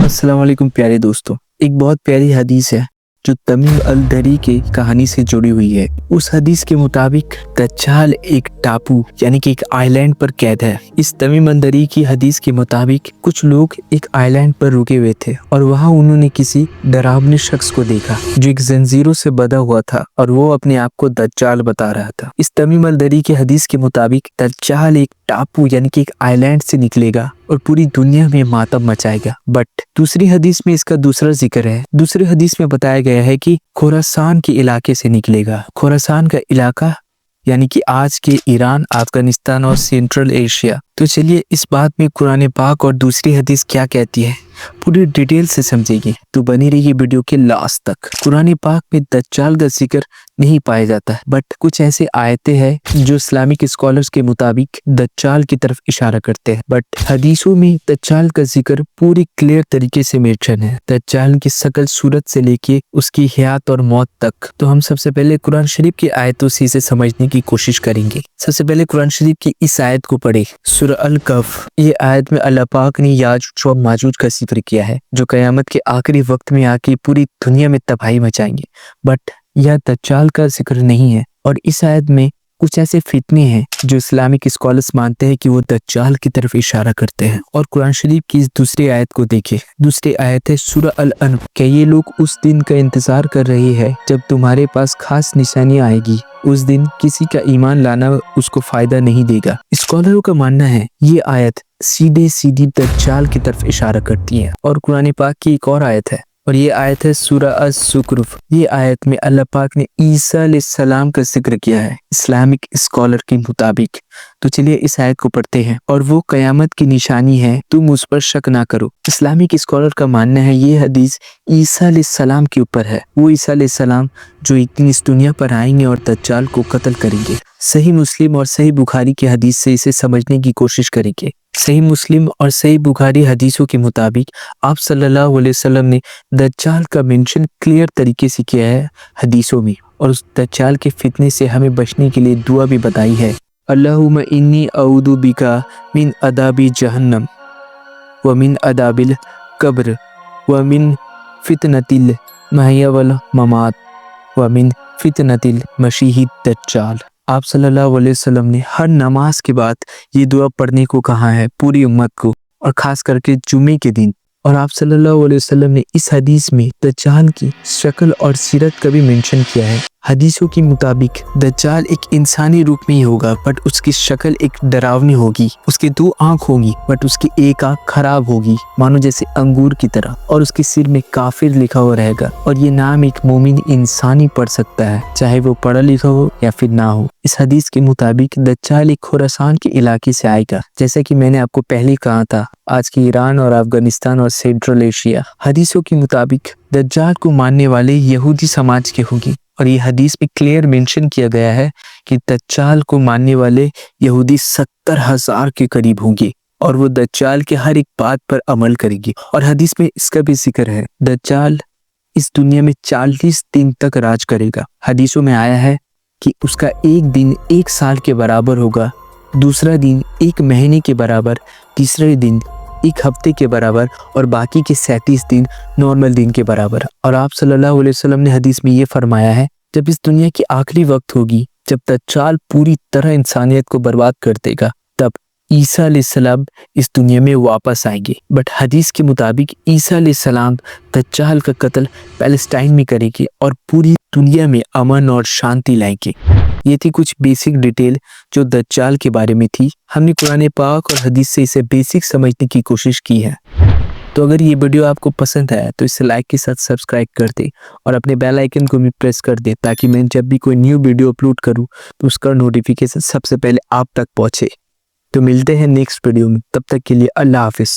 अस्सलाम वालेकुम प्यारे दोस्तों। एक बहुत प्यारी हदीस है जो तमीम अल दरी की कहानी से जुड़ी हुई है। उस हदीस के मुताबिक दज्जाल एक टापू यानी कि एक आइलैंड पर कैद है। इस तमीम अल दरी की हदीस के मुताबिक कुछ लोग एक आइलैंड पर रुके हुए थे और वहाँ उन्होंने किसी डरावने शख्स को देखा जो एक जंजीरों से बंधा हुआ था और वो अपने आप को दज्जाल बता रहा था। इस तमीम अल दरी की हदीस के मुताबिक दज्जाल एक टापू यानी कि एक आइलैंड से निकलेगा और पूरी दुनिया में मातम मचाएगा। बट दूसरी हदीस में इसका दूसरा जिक्र है। दूसरी हदीस में बताया गया है कि खुरासान के इलाके से निकलेगा। खुरासान का इलाका यानी कि आज के ईरान, अफगानिस्तान और सेंट्रल एशिया। तो चलिए इस बात में कुरान पाक और दूसरी हदीस क्या कहती है पूरी डिटेल से समझेगी, तो बनी रही वीडियो के लास्ट तक। कुरान पाक में दज्जाल का जिक्र नहीं पाया जाता है, बट कुछ ऐसे आयतें हैं जो इस्लामिक स्कॉलर्स के मुताबिक दज्जाल की तरफ इशारा करते हैं। बट हदीसों में दज्जाल का जिक्र पूरी क्लियर तरीके से मेंशन है, दज्जाल की शकल सूरत से लेके उसकी हयात और मौत तक। तो हम सबसे पहले कुरान शरीफ की आयतों से इसे समझने की कोशिश करेंगे। सबसे पहले कुरान शरीफ की इस आयत को पढ़े, सूरह अल कहफ। ये आयत में अल्लाह पाक ने याजूज और माजूज का जिक्र किया है जो कयामत के आखिरी वक्त में आके पूरी दुनिया में तबाही मचाएंगे। बट यह दज्जाल का जिक्र नहीं है। और इस आयत में कुछ ऐसे फितने हैं जो इस्लामिक स्कॉलर्स मानते हैं कि वो दज्जाल की तरफ इशारा करते हैं। और कुरान शरीफ की इस दूसरी आयत को देखें। दूसरी आयत है सूरह अल अनफ कि ये लोग उस दिन का इंतजार कर रहे हैं जब तुम्हारे पास खास निशानियां आएगी। उस दिन किसी का ईमान लाना उसको फायदा नहीं देगा। स्कॉलरों का मानना है ये आयत सीधे सीधी दज्जाल की तरफ इशारा करती है। और कुरान पाक की एक और आयत है और ये आयत है सूरह अज़-ज़ुख़रुफ़। ये आयत में अल्लाह पाक ने ईसा अलैहिस्सलाम का जिक्र किया है इस्लामिक स्कॉलर के मुताबिक। तो चलिए इस आयत को पढ़ते हैं। और वो कयामत की निशानी है, तुम उस पर शक ना करो। इस्लामिक स्कॉलर का मानना है ये हदीस ईसा अलैहिस्सलाम के ऊपर है। वो ईसा अलैहिस्सलाम जो एक दिन इस दुनिया पर आएंगे और दज्जाल को कत्ल करेंगे। सही मुस्लिम और सही बुखारी की हदीस से इसे समझने की कोशिश करेंगे। सही मुस्लिम और सही बुखारी हदीसों के मुताबिक आप सल्लल्लाहु अलैहि वसल्लम ने दज्जाल का मेंशन क्लियर तरीके से किया है हदीसों में। और उस दज्जाल के फितने से हमें बचने के लिए दुआ भी बताई है, अल्लाहुम्मा इन्नी अऊदु बिका मिन अदाबी जहन्नम व मिन अदाबिल कब्र व मिन फितनतिल महया वल ममात व मिन फितनतिल मसीहिद दज्जाल। आप सल्लल्लाहु अलैहि वसल्लम ने हर नमाज के बाद ये दुआ पढ़ने को कहा है पूरी उम्मत को, और खास करके जुमे के दिन। और आप सल्लल्लाहु अलैहि वसल्लम ने इस हदीस में दज्जाल की शक्ल और सीरत का भी मेंशन किया है। हदीसों के मुताबिक दज्जाल एक इंसानी रूप में ही होगा, बट उसकी शक्ल एक डरावनी होगी। उसके 2 आंख होंगी बट उसकी एक आंख खराब होगी, मानो जैसे अंगूर की तरह। और उसके सिर में काफिर लिखा हुआ रहेगा। और ये नाम एक मोमिन इंसान ही पढ़ सकता है, चाहे वो पढ़ा लिखा हो या फिर ना हो। इस हदीस के मुताबिक दज्जाल एक खुरासान के इलाके से आएगा, जैसे कि मैंने आपको पहले कहा था, आज के ईरान और अफगानिस्तान और सेंट्रल एशिया। हदीसों के मुताबिक दज्जाल को मानने वाले यहूदी समाज के होंगे। और ये हदीस में क्लियर मेंशन किया गया है कि दज्जाल को मानने वाले यहूदी 70,000 के करीब होंगे और वो दज्जाल के हर एक बात पर अमल करेंगे। और हदीस में इसका भी जिक्र है, दज्जाल इस दुनिया में 40 दिन तक राज करेगा। हदीसों में आया है कि उसका एक दिन 1 साल के बराबर होगा, दूसरा दिन 1 महीने के बराबर, तीसरे दिन 1 हफ्ते के बराबर और बाकी के 37 दिन नॉर्मल दिन के बराबर। और आप सल्लल्लाहु अलैहि वसल्लम ने हदीस में ये फरमाया है, जब इस दुनिया की आखिरी वक्त होगी, जब दज्जाल पूरी तरह इंसानियत को बर्बाद कर देगा, तब ईसा अलैहिस्सलाम इस दुनिया में वापस आएंगे। बट हदीस के मुताबिक ईसा अलैहिस्सलाम दज्जाल का कत्ल पैलेस्टाइन में करेंगे और पूरी दुनिया में अमन और शांति लाएंगे। ये थी कुछ बेसिक डिटेल जो दज्जाल के बारे में थी। हमने कुरान पाक और हदीस से इसे बेसिक समझने की कोशिश की है। तो अगर ये वीडियो आपको पसंद आया तो इसे लाइक के साथ सब्सक्राइब कर दे और अपने बेल आइकन को भी प्रेस कर दे, ताकि मैं जब भी कोई न्यू वीडियो अपलोड करूं तो उसका नोटिफिकेशन सबसे पहले आप तक पहुंचे। तो मिलते हैं नेक्स्ट वीडियो में, तब तक के लिए अल्लाह हाफिज।